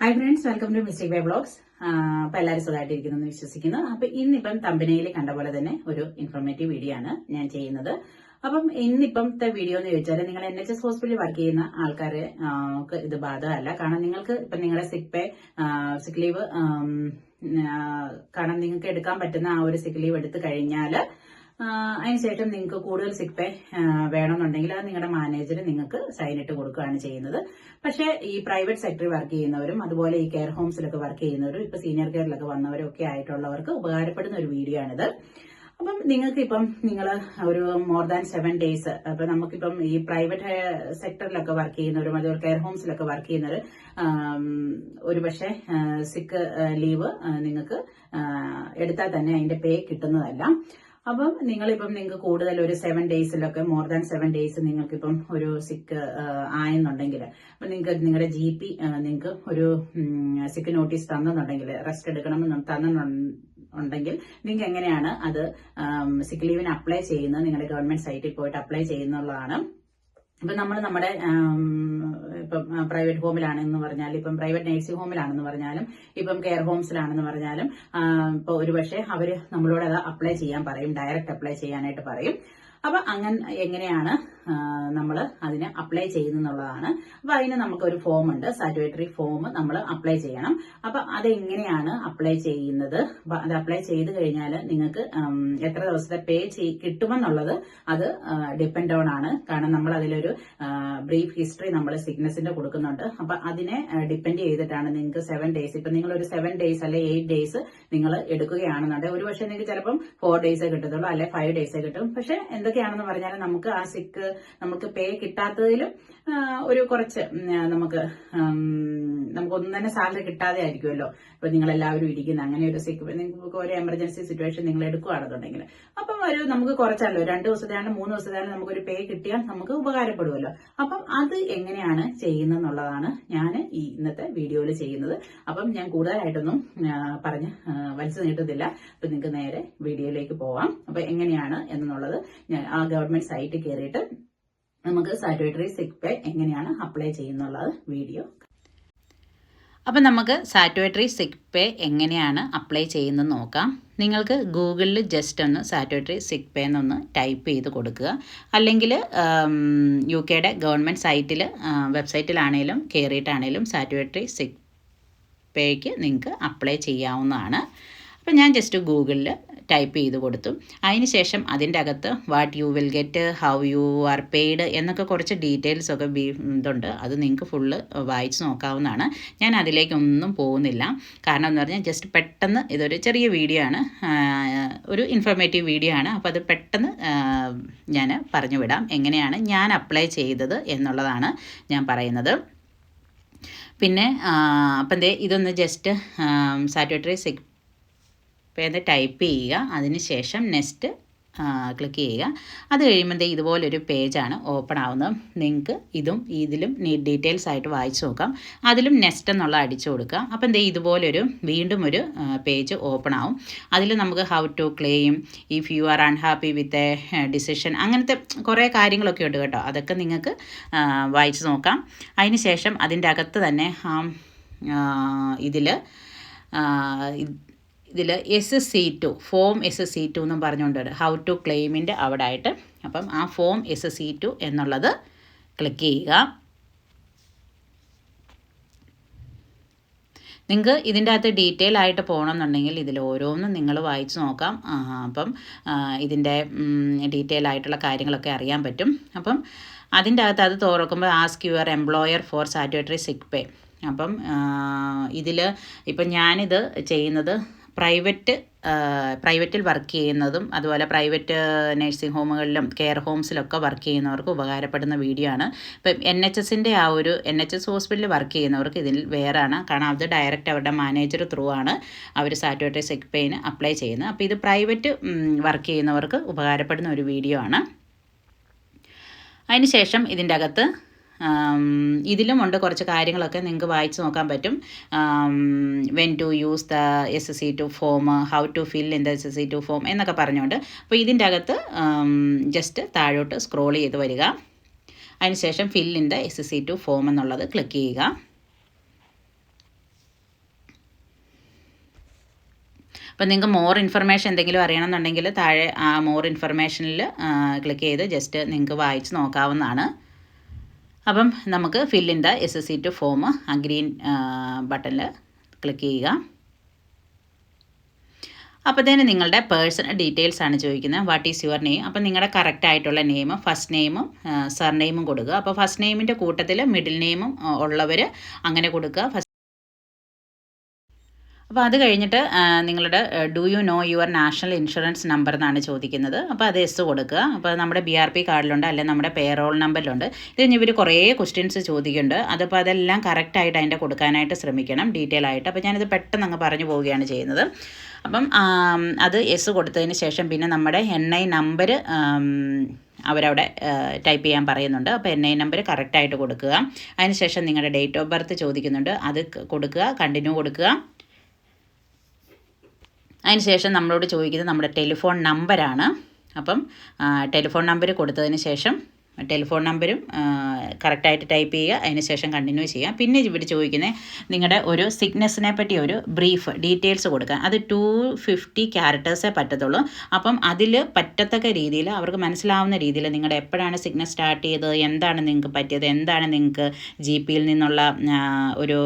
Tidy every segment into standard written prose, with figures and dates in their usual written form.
Hi friends, welcome to mistake by vlogs. അപ്പൊ എല്ലാവരും സുഖമായിട്ടിരിക്കുന്നു വിശ്വസിക്കുന്നു. അപ്പൊ ഇന്നിപ്പം തമ്പനയിൽ കണ്ട പോലെ തന്നെ ഒരു ഇൻഫോർമേറ്റീവ് വീഡിയോ ആണ് ഞാൻ ചെയ്യുന്നത്. അപ്പം ഇന്നിപ്പത്തെ വീഡിയോ എന്ന് ചോദിച്ചാൽ നിങ്ങൾ NHS ഹോസ്പിറ്റലിൽ വർക്ക് ചെയ്യുന്ന ആൾക്കാരെ ഇത് ബാധകമല്ല. കാരണം നിങ്ങൾക്ക് ഇപ്പം നിങ്ങളുടെ സിക്ക് ലീവ് കാരണം നിങ്ങൾക്ക് എടുക്കാൻ പറ്റുന്ന ആ ഒരു സിക്ക് ലീവ് എടുത്തു കഴിഞ്ഞാൽ അതിനുശേഷം നിങ്ങൾക്ക് കൂടുതൽ സിക്ക് പേ വേണമെന്നുണ്ടെങ്കിൽ അത് നിങ്ങളുടെ മാനേജർ നിങ്ങൾക്ക് സൈൻ ഇട്ട് കൊടുക്കുകയാണ് ചെയ്യുന്നത്. പക്ഷേ ഈ പ്രൈവറ്റ് സെക്ടറിൽ വർക്ക് ചെയ്യുന്നവരും അതുപോലെ ഈ കെയർ ഹോംസിലൊക്കെ വർക്ക് ചെയ്യുന്നവരും ഇപ്പൊ സീനിയർ കെയറിലൊക്കെ വന്നവരും ഒക്കെ ആയിട്ടുള്ളവർക്ക് ഉപകാരപ്പെടുന്ന ഒരു വീഡിയോ ആണിത്. അപ്പം നിങ്ങൾക്ക് ഇപ്പം നിങ്ങൾ ഒരു മോർ ദാൻ 7 ഡേയ്സ് അപ്പൊ നമുക്കിപ്പം ഈ പ്രൈവറ്റ് സെക്ടറിലൊക്കെ വർക്ക് ചെയ്യുന്നവരും അതുപോലെ കെയർ ഹോംസിലൊക്കെ വർക്ക് ചെയ്യുന്നവർ ഒരു പക്ഷേ സിക്ക് ലീവ് നിങ്ങൾക്ക് എടുത്താൽ തന്നെ അതിന്റെ പേ കിട്ടുന്നതല്ല. അപ്പം നിങ്ങൾക്ക് കൂടുതൽ ഒരു 7 ഡേയ്സിലൊക്കെ മോർ ദാൻ 7 ഡേയ്സ് നിങ്ങൾക്കിപ്പം ഒരു സിക്ക് ആയെന്നുണ്ടെങ്കിൽ അപ്പൊ നിങ്ങൾക്ക് നിങ്ങളുടെ GP നിങ്ങൾക്ക് ഒരു സിക്ക് നോട്ടീസ് തന്നെന്നുണ്ടെങ്കിൽ റെസ്റ്റ് എടുക്കണമെന്ന് തന്നെന്നുണ്ടെങ്കിൽ നിങ്ങൾക്ക് എങ്ങനെയാണ് അത് സിക്ക് ലീവിന് അപ്ലൈ ചെയ്യുന്നത് നിങ്ങളുടെ ഗവൺമെന്റ് സൈറ്റിൽ പോയിട്ട് അപ്ലൈ ചെയ്യുന്നുള്ളതാണ്. ഇപ്പൊ നമ്മൾ നമ്മുടെ ഇപ്പം പ്രൈവറ്റ് ഹോമിലാണെന്ന് പറഞ്ഞാൽ ഇപ്പം പ്രൈവറ്റ് നഴ്സിംഗ് ഹോമിലാണെന്ന് പറഞ്ഞാലും ഇപ്പം കെയർ ഹോംസിലാണെന്ന് പറഞ്ഞാലും ഇപ്പൊ ഒരുപക്ഷെ അവര് നമ്മളോട് അത് അപ്ലൈ ചെയ്യാൻ പറയും, ഡയറക്റ്റ് അപ്ലൈ ചെയ്യാനായിട്ട് പറയും. അപ്പൊ എങ്ങനെയാണ് നമ്മൾ അതിന് അപ്ലൈ ചെയ്യുന്നതാണ്. അപ്പൊ അതിന് നമുക്കൊരു ഫോം ഉണ്ട്, സാറ്റുറേറ്ററി ഫോം നമ്മൾ അപ്ലൈ ചെയ്യണം. അപ്പൊ അതെങ്ങനെയാണ് അപ്ലൈ ചെയ്യുന്നത്, അത് അപ്ലൈ ചെയ്ത് കഴിഞ്ഞാൽ നിങ്ങൾക്ക് എത്ര ദിവസത്തെ പേ കിട്ടുമെന്നുള്ളത് അത് ഡിപ്പെൻഡ് ഓൺ ആണ്. കാരണം നമ്മൾ അതിലൊരു ബ്രീഫ് ഹിസ്റ്ററി നമ്മൾ സിക്നസിന്റെ കൊടുക്കുന്നുണ്ട്. അപ്പൊ അതിനെ ഡിപ്പെൻഡ് ചെയ്തിട്ടാണ് നിങ്ങൾക്ക് 7 ഡേയ്സ് ഇപ്പൊ നിങ്ങൾ ഒരു 7 ഡേയ്സ് അല്ലെ 8 ഡേയ്സ് നിങ്ങൾ എടുക്കുകയാണെന്നുണ്ടെങ്കിൽ ഒരു പക്ഷേ നിങ്ങൾക്ക് ചിലപ്പം 4 ഡേയ്സേ കിട്ടത്തുള്ളൂ അല്ലെ 5 ഡേയ്സേ കിട്ടും. പക്ഷെ എന്തൊക്കെയാണെന്ന് പറഞ്ഞാൽ നമുക്ക് ആ സിക്ക് നമുക്ക് പേ കിട്ടാത്തതിലും ഒരു കുറച്ച് നമുക്ക് ഒന്നും തന്നെ സാലറി കിട്ടാതെ ആയിരിക്കുമല്ലോ ഇപ്പൊ നിങ്ങൾ എല്ലാവരും ഇരിക്കുന്ന അങ്ങനെ ഒരു സിക്ക് നിങ്ങൾക്ക് ഒരു എമർജൻസി സിറ്റുവേഷൻ നിങ്ങൾ എടുക്കുകയാണെന്നുണ്ടെങ്കിൽ അപ്പം നമുക്ക് കുറച്ചല്ലോ 2 ദിവസത്തെയാണ് 3 ദിവസത്തെയാണ് നമുക്കൊരു പേ കിട്ടിയാൽ നമുക്ക് ഉപകാരപ്പെടുമല്ലോ. അപ്പം അത് എങ്ങനെയാണ് ചെയ്യുന്നതെന്നുള്ളതാണ് ഞാൻ ഈ ഇന്നത്തെ വീഡിയോയിൽ ചെയ്യുന്നത്. അപ്പം ഞാൻ കൂടുതലായിട്ടൊന്നും പറഞ്ഞ് വലിച്ചു നീട്ടുന്നില്ല. അപ്പൊ നിങ്ങൾക്ക് നേരെ വീഡിയോയിലേക്ക് പോവാം. അപ്പൊ എങ്ങനെയാണ് എന്നുള്ളത് ഞാൻ ആ ഗവൺമെന്റ് സൈറ്റിൽ കയറിയിട്ട് നമുക്ക് സാറ്റുറേറ്ററി സിക്ക് പേ എങ്ങനെയാണ് അപ്ലൈ ചെയ്യുന്നുള്ളത് വീഡിയോ. അപ്പം നമുക്ക് സാറ്റുറേറ്ററി സിക്ക് പേ എങ്ങനെയാണ് അപ്ലൈ ചെയ്യുന്നത് നോക്കാം. നിങ്ങൾക്ക് ഗൂഗിളിൽ ജസ്റ്റ് ഒന്ന് സാറ്റുറേറ്ററി സിക്ക് പേ എന്നൊന്ന് ടൈപ്പ് ചെയ്ത് കൊടുക്കുക. അല്ലെങ്കിൽ UK ഗവൺമെൻറ് സൈറ്റിൽ വെബ്സൈറ്റിലാണേലും കയറിയിട്ടാണേലും സാറ്റുറേറ്ററി സിക്ക് പേയ്ക്ക് നിങ്ങൾക്ക് അപ്ലൈ ചെയ്യാവുന്നതാണ്. അപ്പം ഞാൻ ജസ്റ്റ് ഗൂഗിളിൽ ടൈപ്പ് ചെയ്ത് കൊടുത്തു. അതിനുശേഷം അതിൻ്റെ അകത്ത് what you will get, how you are paid എന്നൊക്കെ കുറച്ച് ഡീറ്റെയിൽസ് ഒക്കെ ഇതുണ്ട്. അത് നിങ്ങൾക്ക് ഫുള്ള് വായിച്ച് നോക്കാവുന്നതാണ്. ഞാൻ അതിലേക്കൊന്നും പോകുന്നില്ല. കാരണം എന്ന് പറഞ്ഞാൽ ജസ്റ്റ് പെട്ടെന്ന് ഇതൊരു ചെറിയ വീഡിയോ ആണ്, ഒരു ഇൻഫോർമേറ്റീവ് വീഡിയോ ആണ്. അപ്പോൾ അത് പെട്ടെന്ന് ഞാൻ പറഞ്ഞു വിടാം. എങ്ങനെയാണ് ഞാൻ അപ്ലൈ ചെയ്തത് എന്നുള്ളതാണ് ഞാൻ പറയുന്നത്. പിന്നെ അപ്പം ഇതൊന്ന് ജസ്റ്റ് സാറ്റുറേറ്ററി സിക്ക് പേന്ന് ടൈപ്പ് ചെയ്യുക. അതിന് ശേഷം നെക്സ്റ്റ് ക്ലിക്ക് ചെയ്യുക. അത് കഴിയുമ്പോൾ ഇതുപോലൊരു പേജാണ് ഓപ്പൺ ആവുന്നത്. നിങ്ങൾക്ക് ഇതിലും ഡീറ്റെയിൽസ് ആയിട്ട് വായിച്ചു നോക്കാം. അതിലും നെക്സ്റ്റ് എന്നുള്ള അടിച്ചു കൊടുക്കുക. അപ്പം ഇതുപോലൊരു വീണ്ടും ഒരു പേജ് ഓപ്പൺ ആവും. അതിൽ നമുക്ക് how to claim, if you are unhappy with a decision, അങ്ങനത്തെ കുറേ കാര്യങ്ങളൊക്കെ ഉണ്ട് കേട്ടോ. അതൊക്കെ നിങ്ങൾക്ക് വായിച്ചു നോക്കാം. അതിന് ശേഷം അതിൻ്റെ അകത്ത് തന്നെ ഇതിൽ SC2 ഫോം SC2 എന്നും പറഞ്ഞുകൊണ്ട് ഹൗ ടു ക്ലെയിമിൻ്റെ അവിടെ ആയിട്ട് അപ്പം ആ ഫോം SC2 എന്നുള്ളത് ക്ലിക്ക് ചെയ്യുക. നിങ്ങൾക്ക് ഇതിൻ്റെ അകത്ത് ഡീറ്റെയിൽ ആയിട്ട് പോകണമെന്നുണ്ടെങ്കിൽ ഇതിൽ ഓരോന്നും നിങ്ങൾ വായിച്ച് നോക്കാം. അപ്പം ഇതിൻ്റെ ഡീറ്റെയിൽ ആയിട്ടുള്ള കാര്യങ്ങളൊക്കെ അറിയാൻ പറ്റും. അപ്പം അതിൻ്റെ അകത്ത് അത് തുറക്കുമ്പോൾ ആസ്ക് യുവർ എംപ്ലോയർ ഫോർ സാറ്റുറേറ്ററി സിക്ക് പേ. അപ്പം ഇപ്പം ഞാനിത് ചെയ്യുന്നത് പ്രൈവറ്റിൽ വർക്ക് ചെയ്യുന്നതും അതുപോലെ പ്രൈവറ്റ് നഴ്സിംഗ് ഹോമുകളിലും കെയർ ഹോംസിലൊക്കെ വർക്ക് ചെയ്യുന്നവർക്ക് ഉപകാരപ്പെടുന്ന വീഡിയോ ആണ്. ഇപ്പം NHS ഹോസ്പിറ്റലിൽ വർക്ക് ചെയ്യുന്നവർക്ക് ഇതിൽ വേറാണ്. കാരണം അത് ഡയറക്റ്റ് അവരുടെ മാനേജർ ത്രൂ ആണ് അവർ സാറ്റുറേറ്ററി സിക്ക് പേന് അപ്ലൈ ചെയ്യുന്നത്. അപ്പോൾ ഇത് പ്രൈവറ്റ് വർക്ക് ചെയ്യുന്നവർക്ക് ഉപകാരപ്പെടുന്ന ഒരു വീഡിയോ ആണ്. അതിന് ശേഷം ഇതിൻ്റെ അകത്ത് ഇതിലുമുണ്ട് കുറച്ച് കാര്യങ്ങളൊക്കെ നിങ്ങൾക്ക് വായിച്ച് നോക്കാൻ പറ്റും. When to use the SC2 form, how to fill in the SC2 form എന്നൊക്കെ പറഞ്ഞുകൊണ്ട്. അപ്പോൾ ഇതിൻ്റെ അകത്ത് ജസ്റ്റ് താഴോട്ട് സ്ക്രോൾ ചെയ്ത് വരിക. അതിനുശേഷം fill in the SC2 form എന്നുള്ളത് ക്ലിക്ക് ചെയ്യുക. അപ്പോൾ നിങ്ങൾക്ക് മോർ ഇൻഫർമേഷൻ എന്തെങ്കിലും അറിയണമെന്നുണ്ടെങ്കിൽ താഴെ ആ മോർ ഇൻഫർമേഷനിൽ ക്ലിക്ക് ചെയ്ത് ജസ്റ്റ് നിങ്ങൾക്ക് വായിച്ച് നോക്കാവുന്നതാണ്. അപ്പം നമുക്ക് fill in the SSC2 form ആ ഗ്രീൻ ബട്ടണിൽ ക്ലിക്ക് ചെയ്യുക. അപ്പോഴത്തേന് നിങ്ങളുടെ പേഴ്സണൽ ഡീറ്റെയിൽസ് ആണ് ചോദിക്കുന്നത്. What is your name. അപ്പം നിങ്ങളുടെ കറക്റ്റ് ആയിട്ടുള്ള നെയിമും ഫസ്റ്റ് നെയിമും സർനെയിമും കൊടുക്കുക. അപ്പോൾ ഫസ്റ്റ് നെയിമിൻ്റെ കൂട്ടത്തിൽ മിഡിൽ നെയിമും ഉള്ളവർ അങ്ങനെ കൊടുക്കുക. അപ്പോൾ അത് കഴിഞ്ഞിട്ട് നിങ്ങളുടെ do you know your national insurance number എന്നാണ് ചോദിക്കുന്നത്. അപ്പോൾ അത് എസ് കൊടുക്കുക. അപ്പോൾ നമ്മുടെ BRP കാർഡിലുണ്ട്, അല്ലെങ്കിൽ നമ്മുടെ പേറോൾ നമ്പറിലുണ്ട്. ഇത് കഴിഞ്ഞ് ഇവർ കുറേ ക്വസ്റ്റ്യൻസ് ചോദിക്കുന്നുണ്ട്. അതപ്പോൾ അതെല്ലാം കറക്റ്റായിട്ട് അതിൻ്റെ കൊടുക്കാനായിട്ട് ശ്രമിക്കണം, ഡീറ്റെയിൽ ആയിട്ട്. അപ്പോൾ ഞാനിത് പെട്ടെന്ന് അങ്ങ് പറഞ്ഞു പോവുകയാണ് ചെയ്യുന്നത്. അപ്പം അത് എസ് കൊടുത്തതിന് ശേഷം പിന്നെ നമ്മുടെ NI നമ്പർ അവരവിടെ ടൈപ്പ് ചെയ്യാൻ പറയുന്നുണ്ട്. അപ്പോൾ NI നമ്പർ കറക്റ്റായിട്ട് കൊടുക്കുക. അതിനുശേഷം നിങ്ങളുടെ ഡേറ്റ് ഓഫ് ബർത്ത് ചോദിക്കുന്നുണ്ട്, അത് കൊടുക്കുക, കണ്ടിന്യൂ കൊടുക്കുക. അതിനുശേഷം നമ്മളോട് ചോദിക്കുന്നത് നമ്മുടെ ടെലിഫോൺ നമ്പറാണ്. അപ്പം ടെലിഫോൺ നമ്പർ കൊടുത്തതിന് ശേഷം ടെലിഫോൺ നമ്പരും കറക്റ്റായിട്ട് ടൈപ്പ് ചെയ്യുക. അതിന് ശേഷം കണ്ടിന്യൂ ചെയ്യുക. പിന്നെ ഇവിടെ ചോദിക്കുന്നത് നിങ്ങളുടെ ഒരു സിക്നെസ്സിനെ പറ്റി ഒരു ബ്രീഫ് ഡീറ്റെയിൽസ് കൊടുക്കുക. അത് 250 ക്യാരക്ടേഴ്സേ പറ്റത്തുള്ളൂ. അപ്പം അതിൽ പറ്റത്തക്ക രീതിയിൽ അവർക്ക് മനസ്സിലാവുന്ന രീതിയിൽ നിങ്ങളുടെ എപ്പോഴാണ് സിക്നെസ് സ്റ്റാർട്ട് ചെയ്തത്, എന്താണ് നിങ്ങൾക്ക് പറ്റിയത്, എന്താണ് നിങ്ങൾക്ക് GPയിൽ നിന്നുള്ള ഒരു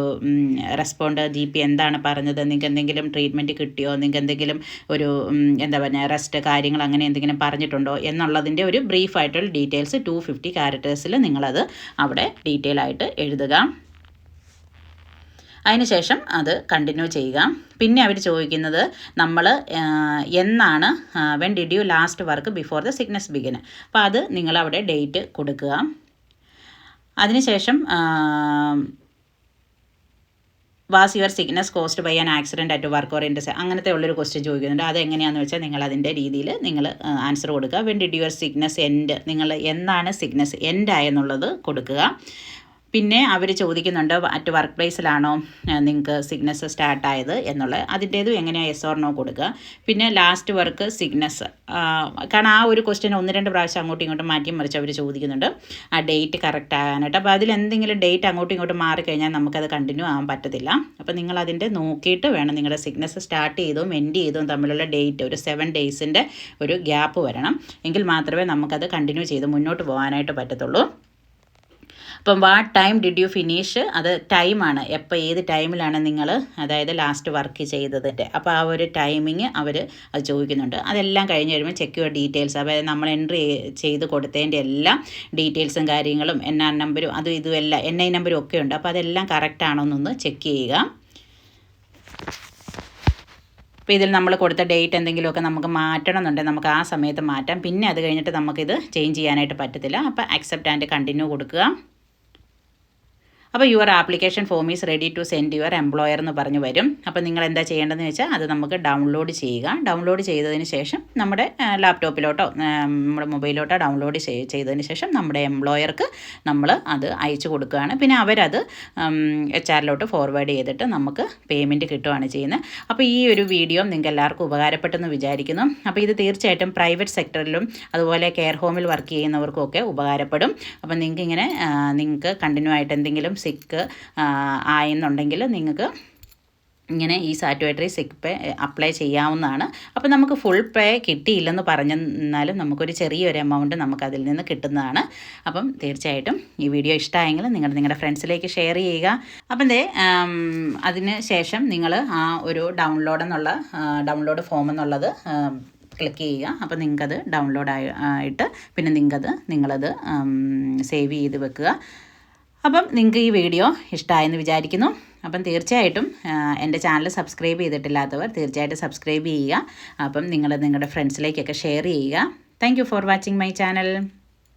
റെസ്പോണ്ട്, GP എന്താണ് പറഞ്ഞത്, നിങ്ങൾക്ക് എന്തെങ്കിലും ട്രീറ്റ്മെൻറ്റ് കിട്ടിയോ, നിങ്ങൾക്ക് എന്തെങ്കിലും ഒരു എന്താ പറയുക റെസ്റ്റ് കാര്യങ്ങൾ അങ്ങനെ എന്തെങ്കിലും പറഞ്ഞിട്ടുണ്ടോ എന്നുള്ളതിൻ്റെ ഒരു ബ്രീഫായിട്ടുള്ള ഡീറ്റെയിൽസ് 250 ക്യാരക്ടേഴ്സിൽ നിങ്ങളത് അവിടെ ഡീറ്റെയിൽ ആയിട്ട് എഴുതുക. അതിനുശേഷം അത് കണ്ടിന്യൂ ചെയ്യുക. പിന്നെ അവർ ചോദിക്കുന്നത് നമ്മൾ എന്നാണ് when did you last work before the sickness begin. അപ്പോൾ അത് നിങ്ങളവിടെ ഡേറ്റ് കൊടുക്കുക. അതിനുശേഷം was your sickness caused by an accident at work or indus അങ്ങനത്തെ ഉള്ളൊരു ക്വസ്റ്റ്യൻ ചോദിക്കുന്നുണ്ട്. അതെങ്ങനെയാണെന്ന് വെച്ചാൽ നിങ്ങൾ അതിൻ്റെ രീതിയിൽ നിങ്ങൾ ആൻസർ കൊടുക്കുക. When did your sickness end, നിങ്ങൾ എന്നാണ് സിക്നെസ് എൻഡ് ആയെന്നുള്ളത് കൊടുക്കുക. പിന്നെ അവർ ചോദിക്കുന്നുണ്ട് അറ്റ് വർക്ക് പ്ലേസിലാണോ നിങ്ങൾക്ക് സിക്നെസ് സ്റ്റാർട്ടായത് എന്നുള്ളത്, അതിൻ്റേതും എങ്ങനെയാണ് യെസ് ഓർ നോ കൊടുക്കുക. പിന്നെ ലാസ്റ്റ് വർക്ക് സിക്നെസ്, കാരണം ആ ഒരു ക്വസ്റ്റ്യൻ 1-2 പ്രാവശ്യം അങ്ങോട്ടും ഇങ്ങോട്ടും മാറ്റി മറിച്ച് അവർ ചോദിക്കുന്നുണ്ട് ആ ഡേറ്റ് കറക്റ്റ് ആകാനായിട്ട്. അപ്പോൾ അതിലെന്തെങ്കിലും ഡേറ്റ് അങ്ങോട്ടും ഇങ്ങോട്ടും മാറിക്കഴിഞ്ഞാൽ നമുക്കത് കണ്ടിന്യൂ ആകാൻ പറ്റത്തില്ല. അപ്പോൾ നിങ്ങളതിൻ്റെ നോക്കിയിട്ട് വേണം, നിങ്ങളുടെ സിക്നെസ് സ്റ്റാർട്ട് ചെയ്തതും എൻഡ് ചെയ്തതും തമ്മിലുള്ള ഡേറ്റ് ഒരു 7 ഡേയ്സിൻ്റെ ഒരു ഗ്യാപ്പ് വരണം. എങ്കിൽ മാത്രമേ നമുക്കത് കണ്ടിന്യൂ ചെയ്ത് മുന്നോട്ട് പോകാനായിട്ട് പറ്റത്തുള്ളൂ. അപ്പം what time did you finish, അത് ടൈമാണ്, എപ്പോൾ ഏത് ടൈമിലാണ് നിങ്ങൾ അതായത് ലാസ്റ്റ് വർക്ക് ചെയ്തതിൻ്റെ. അപ്പോൾ ആ ഒരു ടൈമിങ് അവർ അത് ചോദിക്കുന്നുണ്ട്. അതെല്ലാം കഴിഞ്ഞ് കഴിയുമ്പോൾ ചെക്ക് യുവർ ഡീറ്റെയിൽസ്, അതായത് നമ്മൾ എൻട്രി ചെയ്ത് കൊടുത്തതിൻ്റെ എല്ലാം ഡീറ്റെയിൽസും കാര്യങ്ങളും NR നമ്പരും അതും ഇതും എല്ലാം NI നമ്പരും ഒക്കെ ഉണ്ട്. അപ്പോൾ അതെല്ലാം കറക്റ്റ് ആണോ എന്നൊന്ന് ചെക്ക് ചെയ്യുക. അപ്പോൾ ഇതിൽ നമ്മൾ കൊടുത്ത ഡേറ്റ് എന്തെങ്കിലുമൊക്കെ നമുക്ക് മാറ്റണം എന്നുണ്ടെങ്കിൽ നമുക്ക് ആ സമയത്ത് മാറ്റാം. പിന്നെ അത് കഴിഞ്ഞിട്ട് നമുക്കിത് ചേഞ്ച് ചെയ്യാനായിട്ട് പറ്റത്തില്ല. അപ്പോൾ അക്സെപ്റ്റ് ആൻഡ് കണ്ടിന്യൂ കൊടുക്കുക. അപ്പോൾ your application form is ready to send your employer എന്ന് പറഞ്ഞ് വരും. അപ്പോൾ നിങ്ങൾ എന്താ ചെയ്യേണ്ടതെന്ന് വെച്ചാൽ അത് നമുക്ക് ഡൗൺലോഡ് ചെയ്യുക. ഡൗൺലോഡ് ചെയ്തതിന് ശേഷം നമ്മുടെ ലാപ്ടോപ്പിലോട്ടോ നമ്മുടെ മൊബൈലിലോട്ടോ ഡൗൺലോഡ് ചെയ്തതിന് ശേഷം നമ്മുടെ എംപ്ലോയർക്ക് നമ്മൾ അത് അയച്ചു കൊടുക്കുകയാണ്. പിന്നെ അവരത് HR ഫോർവേഡ് ചെയ്തിട്ട് നമുക്ക് പേയ്മെൻറ്റ് കിട്ടുകയാണ് ചെയ്യുന്നത്. അപ്പോൾ ഈ ഒരു വീഡിയോ നിങ്ങൾക്ക് എല്ലാവർക്കും ഉപകാരപ്പെട്ടെന്ന് വിചാരിക്കുന്നു. അപ്പോൾ ഇത് തീർച്ചയായിട്ടും പ്രൈവറ്റ് സെക്ടറിലും അതുപോലെ കെയർ ഹോമിൽ വർക്ക് ചെയ്യുന്നവർക്കും ഒക്കെ ഉപകാരപ്പെടും. അപ്പോൾ നിങ്ങൾക്ക് കണ്ടിന്യൂ ആയിട്ട് എന്തെങ്കിലും സിക്ക് ആയെന്നുണ്ടെങ്കിൽ നിങ്ങൾക്ക് ഇങ്ങനെ ഈ സാറ്റുവേറ്ററി സിക്ക് പേ അപ്ലൈ ചെയ്യാവുന്നതാണ്. അപ്പോൾ നമുക്ക് ഫുൾ പേ കിട്ടിയില്ലെന്ന് പറഞ്ഞാലും നമുക്കൊരു ചെറിയൊരു എമൗണ്ട് നമുക്കതിൽ നിന്ന് കിട്ടുന്നതാണ്. അപ്പം തീർച്ചയായിട്ടും ഈ വീഡിയോ ഇഷ്ടമായെങ്കിൽ നിങ്ങളുടെ ഫ്രണ്ട്സിലേക്ക് ഷെയർ ചെയ്യുക. അപ്പം അതിന് ശേഷം നിങ്ങൾ ആ ഒരു ഡൗൺലോഡ് ഫോം എന്നുള്ളത് ക്ലിക്ക് ചെയ്യുക. അപ്പോൾ നിങ്ങൾക്കത് ഡൗൺലോഡ് ആയിട്ട് പിന്നെ നിങ്ങളത് സേവ് ചെയ്ത് വെക്കുക. അപ്പം നിങ്ങൾക്ക് ഈ വീഡിയോ ഇഷ്ടമായെന്ന് വിചാരിക്കുന്നു. അപ്പം തീർച്ചയായിട്ടും എൻ്റെ ചാനൽ സബ്സ്ക്രൈബ് ചെയ്തിട്ടില്ലാത്തവർ തീർച്ചയായിട്ടും സബ്സ്ക്രൈബ് ചെയ്യുക. അപ്പം നിങ്ങളുടെ ഫ്രണ്ട്സിലേക്കൊക്കെ ഷെയർ ചെയ്യുക. Thank you for watching my channel.